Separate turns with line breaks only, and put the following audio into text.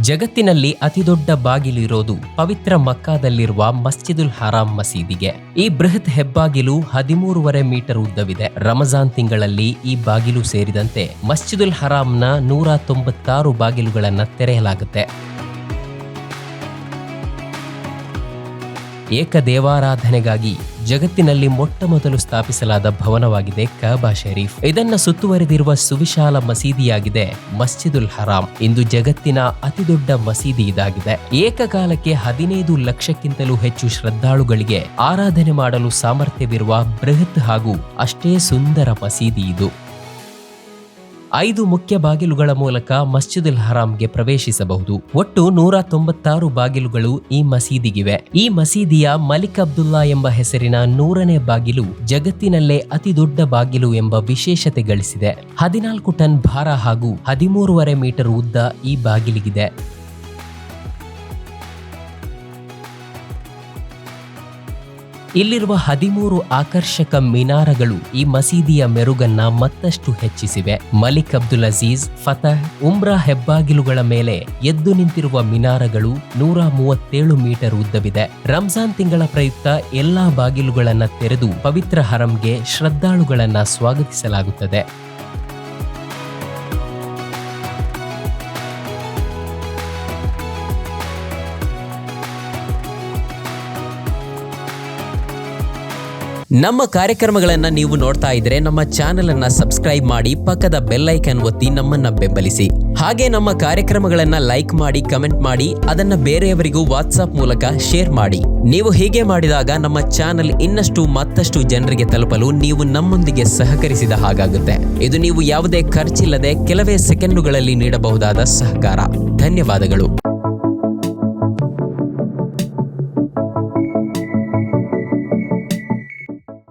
ಜಗತ್ತಿನಲ್ಲಿ ಅತಿದೊಡ್ಡ ಬಾಗಿಲಿರೋದು ಪವಿತ್ರ ಮಕ್ಕಾದಲ್ಲಿರುವ ಮಸ್ಜಿದುಲ್ ಹರಾಮ್ ಮಸೀದಿಗೆ. ಈ ಬೃಹತ್ ಹೆಬ್ಬಾಗಿಲು 13.5 ಮೀಟರ್ ಉದ್ದವಿದೆ. ರಮಜಾನ್ ತಿಂಗಳಲ್ಲಿ ಈ ಬಾಗಿಲು ಸೇರಿದಂತೆ ಮಸ್ಜಿದುಲ್ ಹರಾಮ್ನ 196 ಬಾಗಿಲುಗಳನ್ನು ತೆರೆಯಲಾಗುತ್ತೆ. ಏಕ ದೇವಾರಾಧನೆಗಾಗಿ ಜಗತ್ತಿನಲ್ಲಿ ಮೊಟ್ಟಮೊದಲು ಸ್ಥಾಪಿಸಲಾದ ಭವನವಾಗಿದೆ ಕಅಬಾ ಶರೀಫ್. ಇದನ್ನ ಸುತ್ತುವರೆದಿರುವ ಸುವಿಶಾಲ ಮಸೀದಿಯಾಗಿದೆ ಮಸ್ಜಿದುಲ್ ಹರಾಮ್. ಇಂದು ಜಗತ್ತಿನ ಅತಿದೊಡ್ಡ ಮಸೀದಿ ಇದಾಗಿದೆ. ಏಕಕಾಲಕ್ಕೆ 15 ಲಕ್ಷಕ್ಕಿಂತಲೂ ಹೆಚ್ಚು ಶ್ರದ್ಧಾಳುಗಳಿಗೆ ಆರಾಧನೆ ಮಾಡಲು ಸಾಮರ್ಥ್ಯವಿರುವ ಬೃಹತ್ ಹಾಗೂ ಅಷ್ಟೇ ಸುಂದರ ಮಸೀದಿ ಇದು. 5 ಮುಖ್ಯ ಬಾಗಿಲುಗಳ ಮೂಲಕ ಮಸ್ಜಿದುಲ್ ಹರಾಮ್ಗೆ ಪ್ರವೇಶಿಸಬಹುದು. ಒಟ್ಟು 196 ಬಾಗಿಲುಗಳು ಈ ಮಸೀದಿಗಿವೆ. ಈ ಮಸೀದಿಯ ಮಲಿಕ್ ಅಬ್ದುಲ್ಲಾ ಎಂಬ ಹೆಸರಿನ 100ನೇ ಬಾಗಿಲು ಜಗತ್ತಿನಲ್ಲೇ ಅತಿ ದೊಡ್ಡ ಬಾಗಿಲು ಎಂಬ ವಿಶೇಷತೆ ಗಳಿಸಿದೆ. 14 ಟನ್ ಭಾರ ಹಾಗೂ 13.5 ಮೀಟರ್ ಉದ್ದ ಈ ಬಾಗಿಲಿಗಿದೆ. ಇಲ್ಲಿರುವ 13 ಆಕರ್ಷಕ ಮಿನಾರಗಳು ಈ ಮಸೀದಿಯ ಮೆರುಗನ್ನ ಮತ್ತಷ್ಟು ಹೆಚ್ಚಿಸಿವೆ. ಮಲಿಕ್ ಅಬ್ದುಲ್ ಅಜೀಜ್, ಫತಹ್, ಉಮ್ರಾ ಹೆಬ್ಬಾಗಿಲುಗಳ ಮೇಲೆ ಎದ್ದು ನಿಂತಿರುವ ಮಿನಾರಗಳು 137 ಮೀಟರ್ ಉದ್ದವಿದೆ. ರಂಜಾನ್ ತಿಂಗಳ ಪ್ರಯುಕ್ತ ಎಲ್ಲಾ ಬಾಗಿಲುಗಳನ್ನ ತೆರೆದು ಪವಿತ್ರ ಹರಂಗೆ ಶ್ರದ್ಧಾಳುಗಳನ್ನ ಸ್ವಾಗತಿಸಲಾಗುತ್ತದೆ. ನಮ್ಮ ಕಾರ್ಯಕ್ರಮಗಳನ್ನು ನೀವು ನೋಡ್ತಾ ಇದ್ರೆ ನಮ್ಮ ಚಾನೆಲ್ ಅನ್ನ ಸಬ್ಸ್ಕ್ರೈಬ್ ಮಾಡಿ, ಪಕ್ಕದ ಬೆಲ್ ಐಕಾನ್ ಒತ್ತಿ ನಮ್ಮನ್ನ ಬೆಂಬಲಿಸಿ. ಹಾಗೆ ನಮ್ಮ ಕಾರ್ಯಕ್ರಮಗಳನ್ನ ಲೈಕ್ ಮಾಡಿ, ಕಮೆಂಟ್ ಮಾಡಿ, ಅದನ್ನ ಬೇರೆಯವರಿಗೂ ವಾಟ್ಸ್ಆಪ್ ಮೂಲಕ ಶೇರ್ ಮಾಡಿ. ನೀವು ಹೀಗೆ ಮಾಡಿದಾಗ ನಮ್ಮ ಚಾನೆಲ್ ಮತ್ತಷ್ಟು ಜನರಿಗೆ ತಲುಪಲು ನೀವು ನಮ್ಮೊಂದಿಗೆ ಸಹಕರಿಸಿದ ಹಾಗಾಗುತ್ತೆ. ಇದು ನೀವು ಯಾವುದೇ ಖರ್ಚಿಲ್ಲದೆ ಕೆಲವೇ ಸೆಕೆಂಡುಗಳಲ್ಲಿ ನೀಡಬಹುದಾದ ಸಹಕಾರ. ಧನ್ಯವಾದಗಳು.